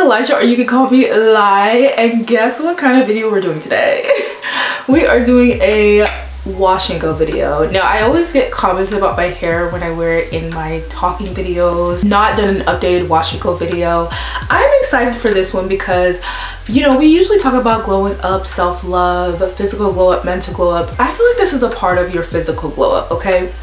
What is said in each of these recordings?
Aliesha, or you can call me Lai, and guess what kind of video we're doing today? We are doing a wash and go video. Now, I always get comments about my hair when I wear it in my talking videos. Not done an updated wash and go video. I'm excited for this one because, you know, we usually talk about glowing up, self-love, physical glow up, mental glow up. I feel like this is a part of your physical glow up, okay?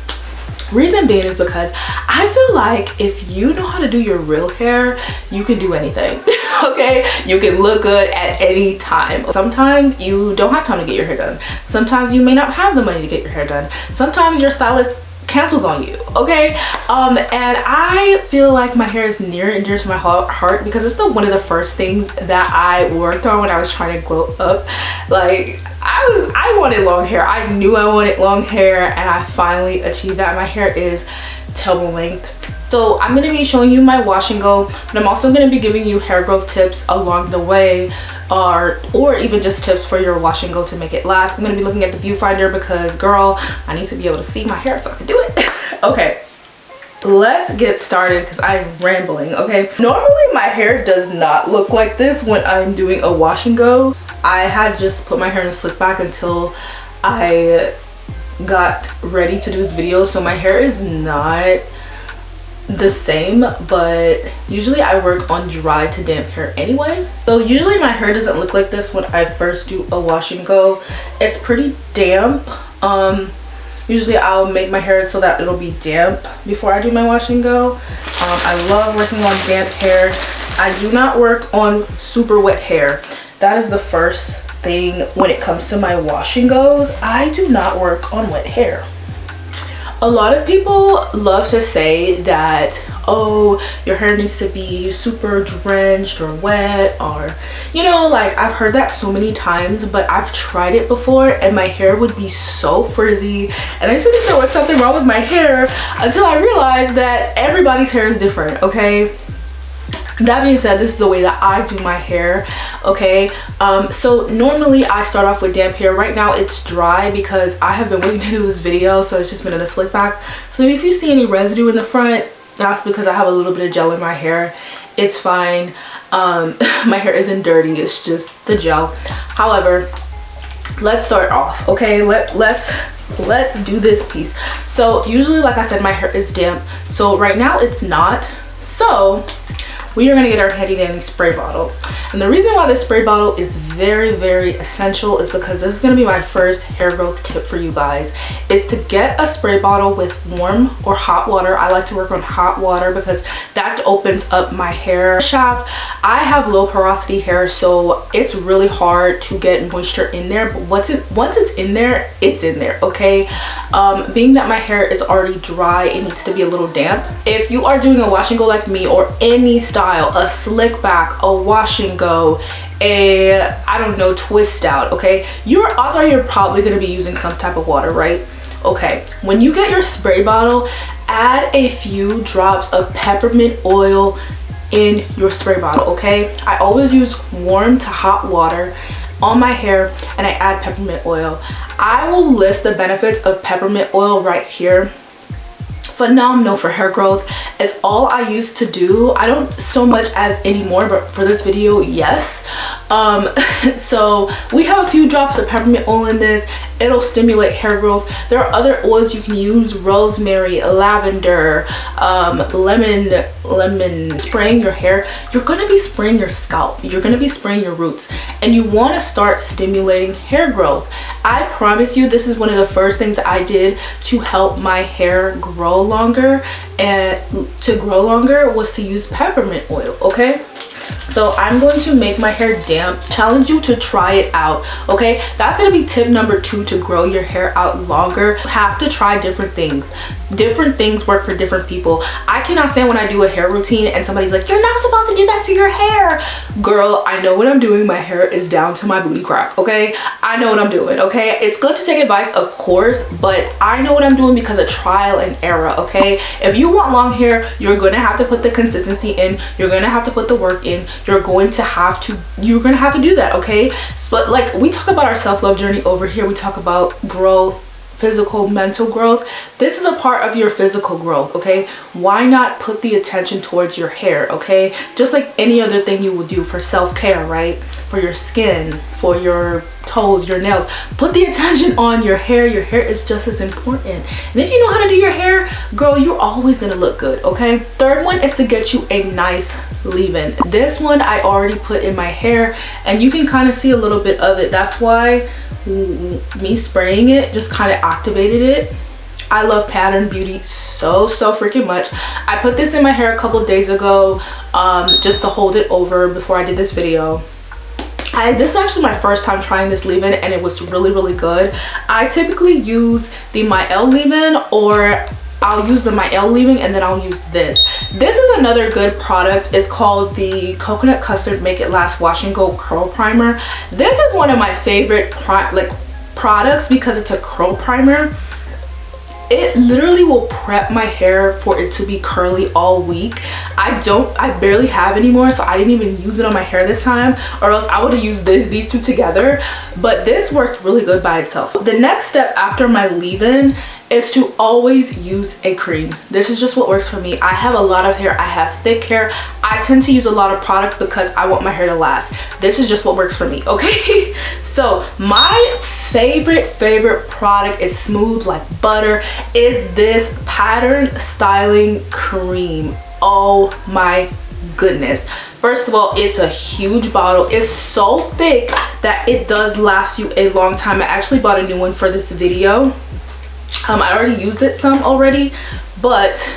Reason being is because I feel like if you know how to do your real hair, you can do anything. Okay, you can look good at any time. Sometimes you don't have time to get your hair done. Sometimes you may not have the money to get your hair done. Sometimes your stylist cancels on you, okay? And I feel like my hair is near and dear to my heart because it's one of the first things that I worked on when I was trying to glow up. Like, I wanted long hair. I knew I wanted long hair, and I finally achieved that. My hair is tailbone length. So I'm going to be showing you my wash and go, but I'm also going to be giving you hair growth tips along the way, or even just tips for your wash and go to make it last. I'm going to be looking at the viewfinder because, girl, I need to be able to see my hair so I can do it. Okay, let's get started because I'm rambling. Okay, normally my hair does not look like this when I'm doing a wash and go. I had just put my hair in a slick back until I got ready to do this video, so my hair is not the same, but usually I work on dry to damp hair anyway. So usually my hair doesn't look like this when I first do a wash and go. It's pretty damp. Usually I'll make my hair so that it'll be damp before I do my wash and go. I love working on damp hair. I do not work on super wet hair. That is the first thing when it comes to my wash and goes. I do not work on wet hair. A lot of people love to say that, oh, your hair needs to be super drenched or wet, or, you know, like, I've heard that so many times, but I've tried it before and my hair would be so frizzy, and I used to think there was something wrong with my hair until I realized that everybody's hair is different, okay? That being said, this is the way that I do my hair, okay? So normally I start off with damp hair. Right now it's dry because I have been waiting to do this video, so it's just been in a slick back. So if you see any residue in the front, that's because I have a little bit of gel in my hair. It's fine. My hair isn't dirty, it's just the gel. However, let's start off, okay? Let's do this piece. So usually, like I said, my hair is damp. So right now it's not. So we are going to get our handy dandy spray bottle, and the reason why this spray bottle is very, very essential is because this is going to be my first hair growth tip for you guys, is to get a spray bottle with warm or hot water. I like to work on hot water because that opens up my hair shaft. I have low porosity hair, so it's really hard to get moisture in there, but once it's in there, it's in there, okay? Being that my hair is already dry, it needs to be a little damp. If you are doing a wash and go like me, or any style, a slick back, a wash and go, I don't know, twist out, okay, odds are you're probably going to be using some type of water, right? Okay, when you get your spray bottle, add a few drops of peppermint oil in your spray bottle, okay? I always use warm to hot water on my hair, and I add peppermint oil. I will list the benefits of peppermint oil right here. Phenomenal for hair growth. It's all I used to do. I don't so much as anymore, but for this video, yes. So we have a few drops of peppermint oil in this. It'll stimulate hair growth. There are other oils you can use: rosemary, lavender, lemon. Spraying your hair, you're going to be spraying your scalp, you're going to be spraying your roots, and you want to start stimulating hair growth. I promise you, this is one of the first things that I did to help my hair grow longer, and to grow longer was to use peppermint oil, okay? So I'm going to make my hair damp. Challenge you to try it out, okay? That's gonna be tip number 2 to grow your hair out longer. You have to try different things. Different things work for different people. I cannot stand when I do a hair routine and somebody's like, you're not supposed to do that to your hair. Girl, I know what I'm doing. My hair is down to my booty crack, okay? I know what I'm doing, okay? It's good to take advice, of course, but I know what I'm doing because of trial and error, okay? If you want long hair, you're gonna have to put the consistency in. You're gonna have to put the work in. You're going to have to do that, okay? So, like, we talk about our self-love journey over here. We talk about growth, physical, mental growth. This is a part of your physical growth, okay? Why not put the attention towards your hair, okay? Just like any other thing you would do for self-care, right? For your skin, for your toes, your nails. Put the attention on your hair. Your hair is just as important. And if you know how to do your hair, girl, you're always gonna look good, okay? Third one is to get you a nice leave-in. This one I already put in my hair, and you can kind of see a little bit of it. That's why me spraying it just kind of activated it. I love Pattern Beauty so freaking much. I put this in my hair a couple days ago just to hold it over before I did this video. This is actually my first time trying this leave-in, and it was really good. I typically use the My L leave-in, or I'll use the My L leave-in and then I'll use this. This is another good product. It's called the Coconut Custard Make It Last Wash and Go Curl Primer. This is one of my favorite products because it's a curl primer. It literally will prep my hair for it to be curly all week. I barely have anymore, so I didn't even use it on my hair this time, or else I would have used these two together. But this worked really good by itself. The next step after my leave-in is to always use a cream. This is just what works for me. I have a lot of hair. I have thick hair. I tend to use a lot of product because I want my hair to last. This is just what works for me, okay? So my favorite product, it's smooth like butter, is this Pattern Styling Cream. Oh my goodness. First of all, it's a huge bottle. It's so thick that it does last you a long time. I actually bought a new one for this video. I already used it some already, but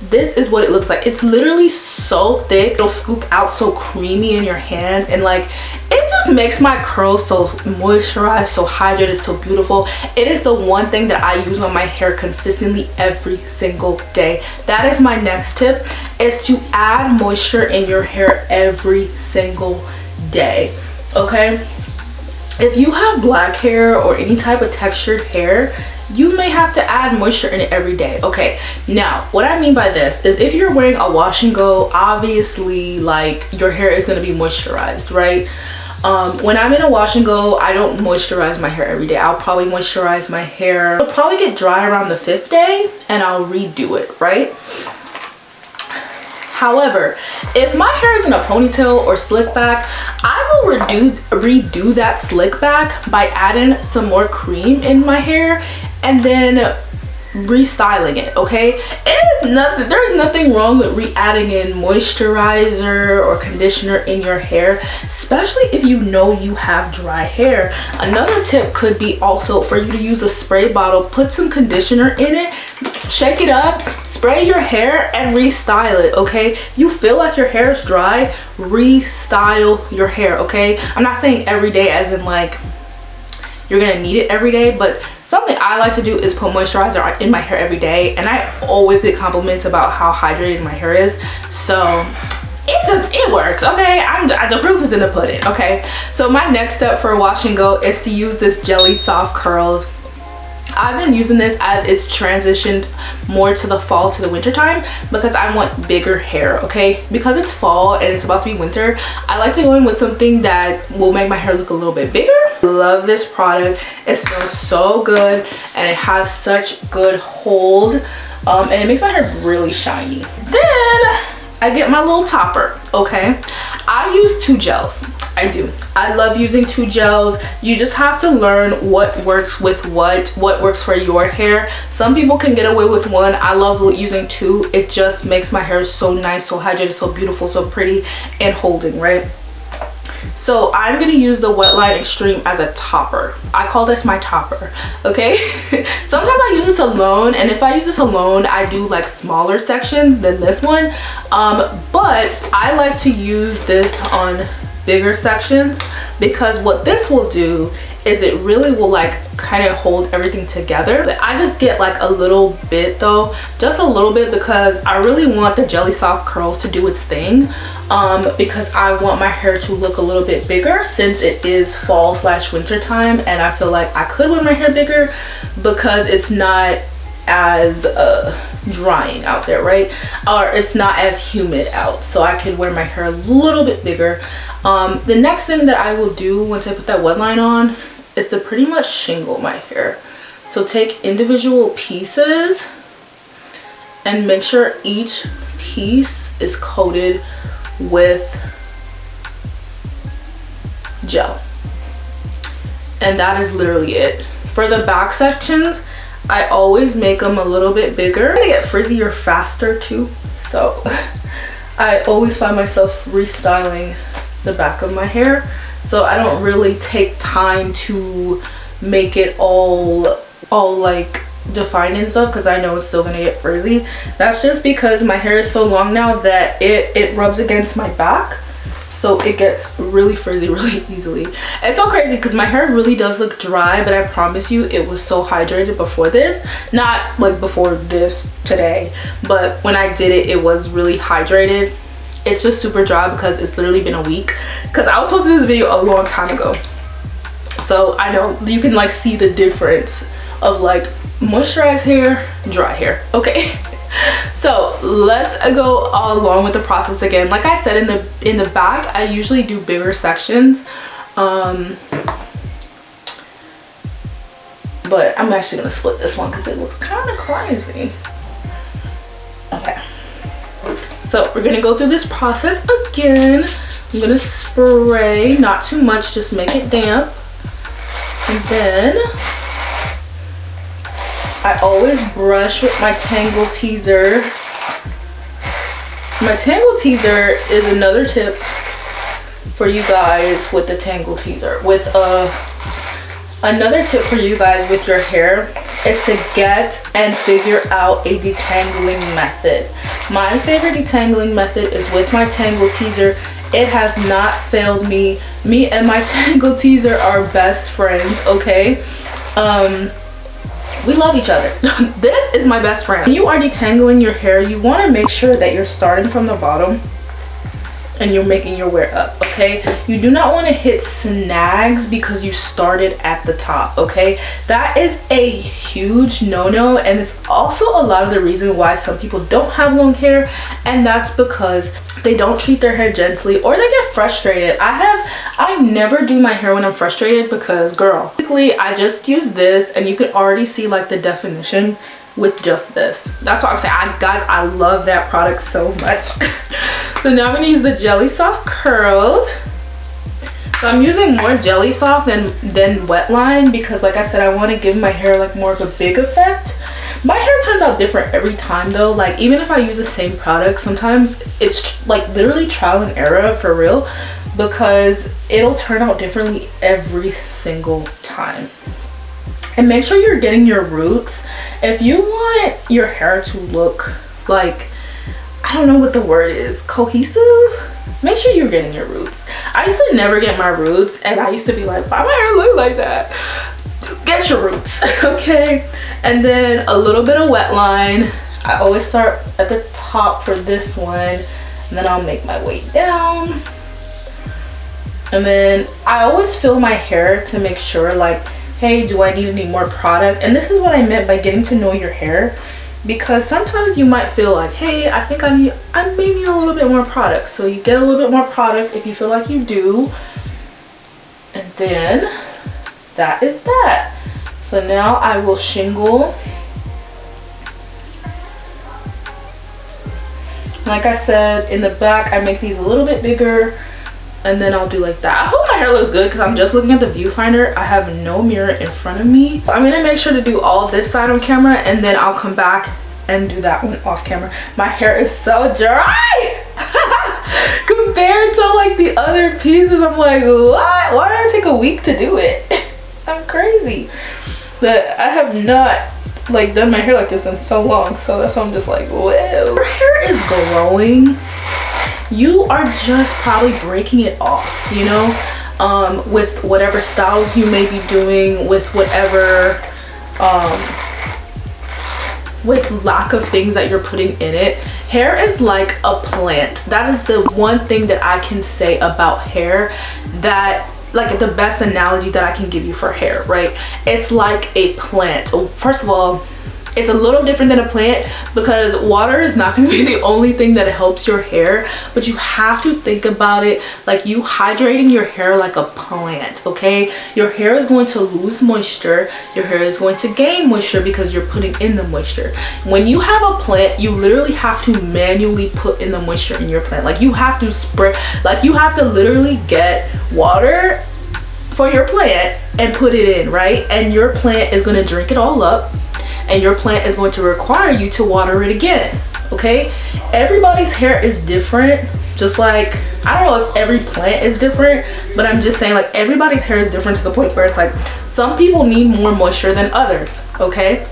this is what it looks like. It's literally so thick. It'll scoop out so creamy in your hands, and like it just makes my curls so moisturized, so hydrated, so beautiful. It is the one thing that I use on my hair consistently every single day. That is my next tip, is to add moisture in your hair every single day, okay? If you have black hair or any type of textured hair, you may have to add moisture in it every day. Okay, now what I mean by this is if you're wearing a wash and go, obviously like your hair is going to be moisturized, right? When I'm in a wash and go, I don't moisturize my hair every day. I'll probably moisturize my hair. It'll probably get dry around the 5th day and I'll redo it, right? However, if my hair is in a ponytail or slick back, I will redo that slick back by adding some more cream in my hair and then restyling it, okay? There's nothing wrong with re-adding in moisturizer or conditioner in your hair, especially if you know you have dry hair. Another tip could be also for you to use a spray bottle, put some conditioner in it, shake it up, spray your hair and restyle it, okay? You feel like your hair is dry, restyle your hair, okay? I'm not saying every day as in like you're gonna need it every day, but something I like to do is put moisturizer in my hair every day, and I always get compliments about how hydrated my hair is. So it works, okay? The proof is in the pudding, okay? So my next step for wash and go is to use this Jelly Soft Curls. I've been using this as it's transitioned more to the fall to the winter time because I want bigger hair, okay? Because it's fall and it's about to be winter, I like to go in with something that will make my hair look a little bit bigger. Love this product. It smells so good and it has such good hold, and it makes my hair really shiny. Then I get my little topper, okay? I use 2 gels. I do. I love using 2 gels. You just have to learn what works with what works for your hair. Some people can get away with 1. I love using 2. It just makes my hair so nice, so hydrated, so beautiful, so pretty and holding, right? So I'm gonna use the Wetline Extreme as a topper. I call this my topper, okay? Sometimes I use this alone, and if I use this alone, I do like smaller sections than this one. But I like to use this on bigger sections because what this will do is it really will like kind of hold everything together. But I just get like a little bit though, just a little bit, because I really want the Jelly Soft Curls to do its thing, because I want my hair to look a little bit bigger since it is fall / winter time, and I feel like I could wear my hair bigger because it's not as drying out there, right? Or it's not as humid out, so I could wear my hair a little bit bigger. The next thing that I will do once I put that wetline on is to pretty much shingle my hair. So take individual pieces and make sure each piece is coated with gel. And that is literally it. For the back sections, I always make them a little bit bigger. They get frizzier faster too. So I always find myself restyling the back of my hair. So I don't really take time to make it all like defined and stuff, because I know it's still gonna get frizzy. That's just because my hair is so long now that it rubs against my back, so it gets really frizzy really easily. It's so crazy because my hair really does look dry, but I promise you it was so hydrated before this. Not like before this today, but when I did it, it was really hydrated. It's just super dry because it's literally been a week, because I was supposed to do this video a long time ago. So I know you can like see the difference of like moisturized hair, dry hair. Okay. So let's go along with the process again. Like I said, in the back, I usually do bigger sections. But I'm actually gonna split this one because it looks kind of crazy. Okay. So we're gonna go through this process again. I'm gonna spray, not too much, just make it damp. And then I always brush with my Tangle Teaser. My Tangle Teaser is another tip for you guys with the Tangle Teaser. Another tip for you guys with your hair is to get and figure out a detangling method. My favorite detangling method is with my Tangle Teaser. It has not failed me. Me and my Tangle Teaser are best friends, okay? We love each other. This is my best friend. When you are detangling your hair, you want to make sure that you're starting from the bottom and you're making your way up, okay? You do not want to hit snags because you started at the top, okay? That is a huge no-no, and it's also a lot of the reason why some people don't have long hair, and that's because they don't treat their hair gently or they get frustrated. I never do my hair when I'm frustrated because, girl, basically I just use this and you can already see like the definition with just this. That's what I'm saying. Guys, I love that product so much. So now I'm gonna use the Jelly Soft Curls. So I'm using more Jelly Soft than Wet Line because, like I said, I want to give my hair like more of a big effect. My hair turns out different every time though. Like even if I use the same product, sometimes it's like literally trial and error for real, because it'll turn out differently every single time. And make sure you're getting your roots. If you want your hair to look like, I don't know what the word is, cohesive, make sure you're getting your roots. I used to never get my roots and I used to be like, why my hair look like that? Get your roots, okay? And then a little bit of Wet Line. I always start at the top for this one, and then I'll make my way down. And then I always feel my hair to make sure, like, hey, do I need any more product? And this is what I meant by getting to know your hair, because sometimes you might feel like, hey, I think I may need a little bit more product. So you get a little bit more product if you feel like you do. And then that is that. So now I will shingle. Like I said, in the back I make these a little bit bigger, and then I'll do like that. I hope my hair looks good because I'm just looking at the viewfinder. I have no mirror in front of me. I'm gonna make sure to do all this side on camera, and then I'll come back and do that one off camera. My hair is so dry compared to like the other pieces. I'm like, what? Why did I take a week to do it? I'm crazy. But I have not like done my hair like this in so long, so that's why I'm just like, whoa. Your hair is growing. You are just probably breaking it off, you know, with whatever styles you may be doing, with whatever with lack of things that you're putting in it. Hair is like a plant. That is the one thing that I can say about hair, that like the best analogy that I can give you for hair, right? It's like a plant. First of all, It's a little different than a plant because water is not going to be the only thing that helps your hair, but you have to think about it like you hydrating your hair like a plant, okay? Your hair is going to lose moisture, your hair is going to gain moisture because you're putting in the moisture. When you have a plant, you literally have to manually put in the moisture in your plant. Like you have to spray, like you have to literally get water for your plant and put it in, right? And your plant is going to drink it all up, and your plant is going to require you to water it again, okay? Everybody's hair is different, just like, I don't know if every plant is different, but I'm just saying like everybody's hair is different to the point where it's like some people need more moisture than others, okay?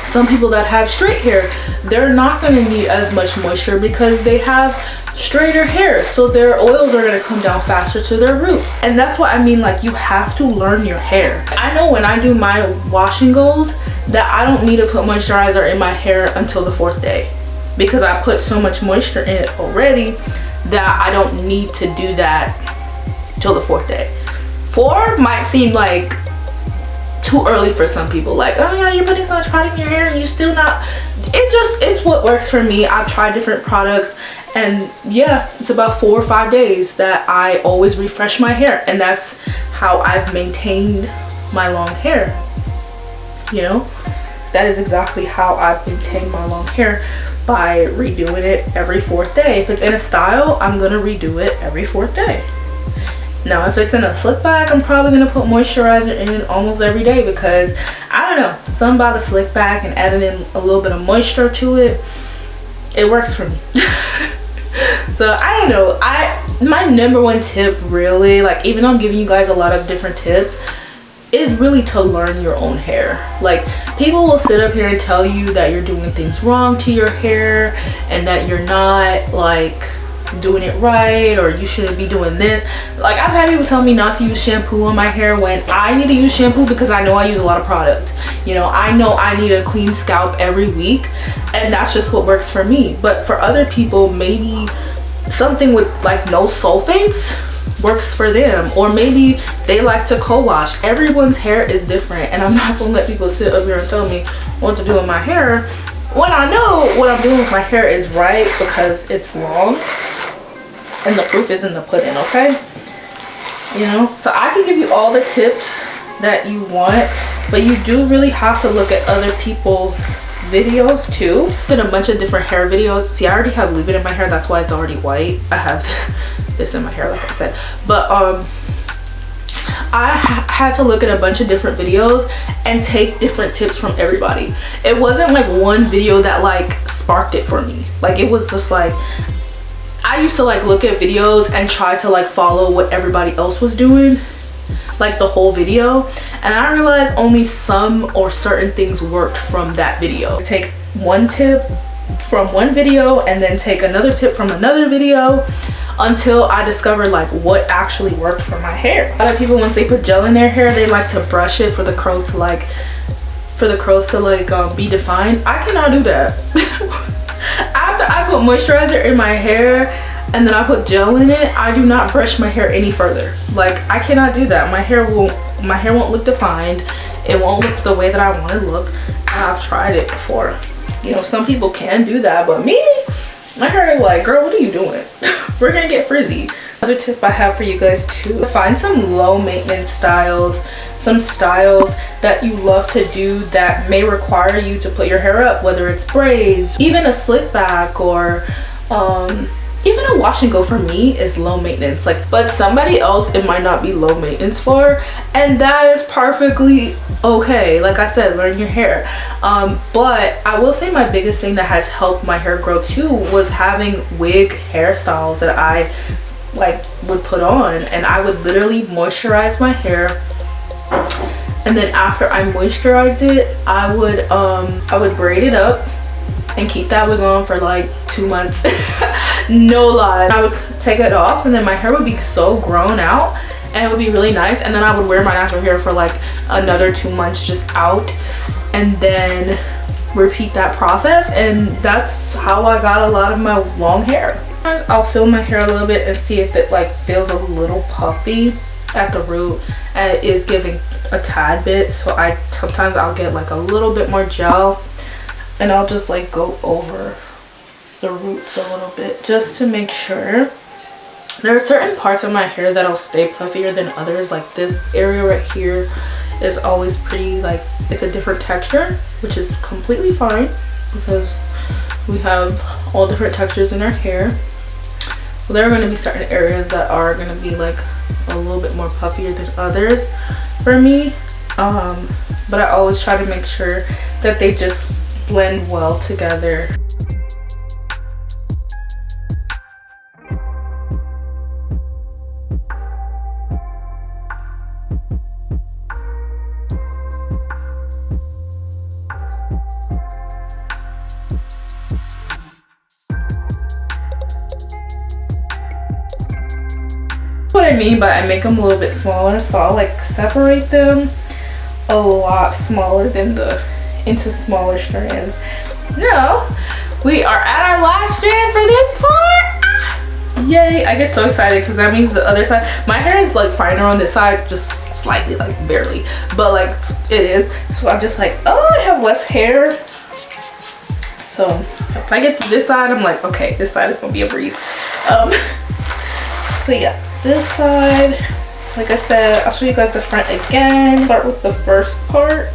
Some people that have straight hair, they're not going to need as much moisture because they have straighter hair, so their oils are going to come down faster to their roots. And that's what I mean, like you have to learn your hair. I know when I do my wash and goes that I don't need to put moisturizer in my hair until the 4th day because I put so much moisture in it already that I don't need to do that till the 4th day. 4 might seem like too early for some people, like, oh yeah, you're putting so much product in your hair and you're still not. It's what works for me. I've tried different products, and yeah, it's about 4 or 5 days that I always refresh my hair, and that's how I've maintained my long hair. You know, that is exactly how I've maintained my long hair, by redoing it every 4th day. If it's in a style, I'm gonna redo it every 4th day. Now if it's in a slick back, I'm probably gonna put moisturizer in almost every day because I don't know, something about a slick back and adding in a little bit of moisture to it, it works for me. So I don't know, my number one tip really, like even though I'm giving you guys a lot of different tips, is really to learn your own hair. Like people will sit up here and tell you that you're doing things wrong to your hair and that you're not like doing it right, or you shouldn't be doing this. Like I've had people tell me not to use shampoo on my hair when I need to use shampoo because I know I use a lot of product. You know I need a clean scalp every week, and that's just what works for me. But for other people, maybe something with like no sulfates works for them, or maybe they like to co-wash. Everyone's hair is different, and I'm not gonna let people sit up here and tell me what to do with my hair when I know what I'm doing with my hair is right because it's long and the proof is in the pudding, okay? You know, so I can give you all the tips that you want, but you do really have to look at other people's videos too. Did a bunch of different hair videos. See, I already have leave-in in my hair, that's why it's already white. I have this in my hair, like I said, but I had to look at a bunch of different videos and take different tips from everybody. It wasn't like one video that like sparked it for me. Like it was just like I used to like look at videos and try to like follow what everybody else was doing, like the whole video, and I realized only some or certain things worked from that video. Take one tip from one video and then take another tip from another video until I discovered like what actually worked for my hair. A lot of people, once they put gel in their hair, they like to brush it for the curls to like be defined. I cannot do that. After I put moisturizer in my hair and then I put gel in it, I do not brush my hair any further. Like I cannot do that. My hair won't look defined. It won't look the way that I want to look. I've tried it before. You know, some people can do that, but me, my hair is like, girl, what are you doing? We're gonna get frizzy. Another tip I have for you guys too, find some low maintenance styles, some styles that you love to do that may require you to put your hair up, whether it's braids, even a slick back, or even a wash and go for me is low maintenance. Like, but somebody else it might not be low maintenance for, and that is perfectly okay. Like I said, learn your hair. But I will say my biggest thing that has helped my hair grow too was having wig hairstyles that I like would put on, and I would literally moisturize my hair, and then after I moisturized it, I would braid it up and keep that wig on for like 2 months. No lie. I would take it off and then my hair would be so grown out and it would be really nice, and then I would wear my natural hair for like another 2 months just out, and then repeat that process, and that's how I got a lot of my long hair. I'll feel my hair a little bit and see if it like feels a little puffy at the root, and it is giving a tad bit, so sometimes I'll get like a little bit more gel and I'll just like go over the roots a little bit just to make sure. There are certain parts of my hair that'll stay puffier than others. Like this area right here is always pretty, like it's a different texture, which is completely fine because we have all different textures in our hair. There are going to be certain areas that are going to be like a little bit more puffier than others for me, but I always try to make sure that they just blend well together. What I mean by I make them a little bit smaller, so I'll like separate them a lot smaller than into smaller strands. Now we are at our last strand for this part. Yay, I get so excited because that means the other side, my hair is like finer on this side, just slightly, like barely, but like it is. So I'm just like, oh, I have less hair. So if I get to this side, I'm like, okay, this side is gonna be a breeze. So yeah, this side, like I said, I'll show you guys the front again. Start with the first part.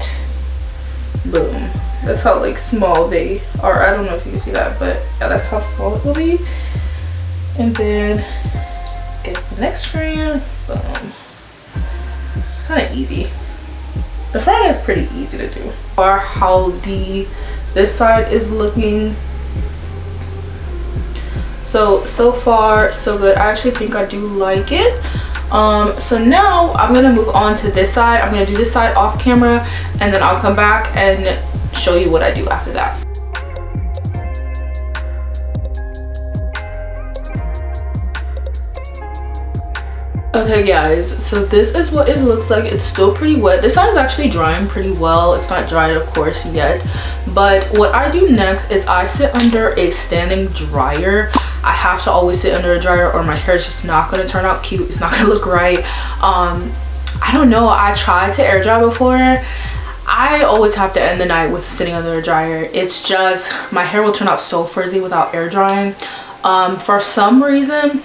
Boom. That's how like small they are. I don't know if you can see that, but yeah, that's how small it will be. And then get the next strand. Boom. It's kind of easy. The front is pretty easy to do. Or how this side is looking. So far so good. I actually think I do like it. So now I'm gonna move on to this side. I'm gonna do this side off camera, and then I'll come back and show you what I do after that. Okay guys, so this is what it looks like. It's still pretty wet. This side is actually drying pretty well. It's not dried of course yet, but what I do next is I sit under a standing dryer. I have to always sit under a dryer or my hair is just not going to turn out cute. It's not going to look right. I don't know, I tried to air dry before. I always have to end the night with sitting under a dryer. It's just my hair will turn out so frizzy without air drying. For some reason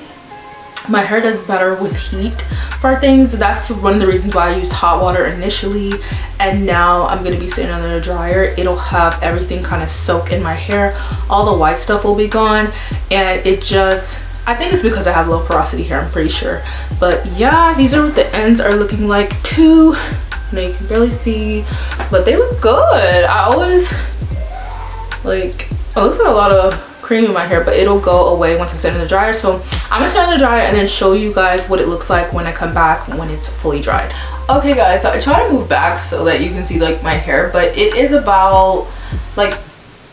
my hair does better with heat for things. That's one of the reasons why I used hot water initially, and now I'm gonna be sitting under a dryer. It'll have everything kind of soak in my hair. All the white stuff will be gone, and it just, I think it's because I have low porosity hair, I'm pretty sure. But yeah, these are what the ends are looking like too. Now you can barely see, but they look good. I always like, oh, it looks like a lot of cream in my hair, but it'll go away once I sit in the dryer. So I'm gonna sit in the dryer and then show you guys what it looks like when I come back when it's fully dried. Okay guys, so I try to move back so that you can see like my hair, but it is about like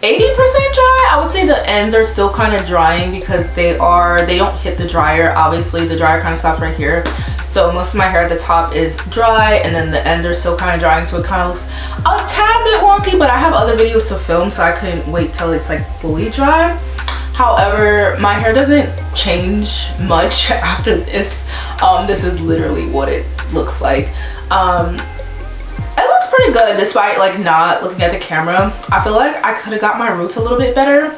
80% dry. I would say the ends are still kind of drying because they don't hit the dryer. Obviously the dryer kind of stops right here, so most of my hair at the top is dry and then the ends are still kind of drying, so it kind of looks a tad bit wonky. But I have other videos to film, so I couldn't wait till it's like fully dry. However, my hair doesn't change much after this. This is literally what it looks like. It looks pretty good despite like not looking at the camera. I feel like I could have got my roots a little bit better.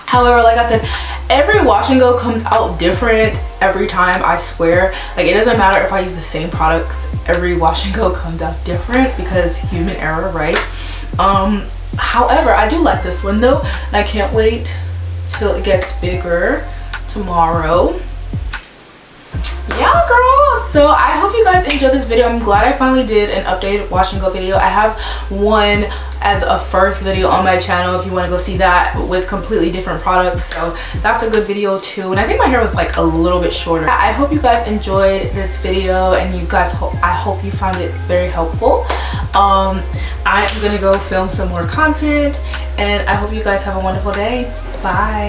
However, like I said, every wash and go comes out different every time, I swear. Like it doesn't matter if I use the same products, every wash and go comes out different because human error, right? However, I do like this one though, and I can't wait till it gets bigger tomorrow. Yeah girl, so I hope you guys enjoyed this video. I'm glad I finally did an updated wash and go video. I have one as a first video on my channel if you want to go see that, with completely different products, so that's a good video too. And I think my hair was like a little bit shorter. I hope you guys enjoyed this video, and you guys, I hope you found it very helpful. I'm gonna go film some more content, and I hope you guys have a wonderful day. Bye.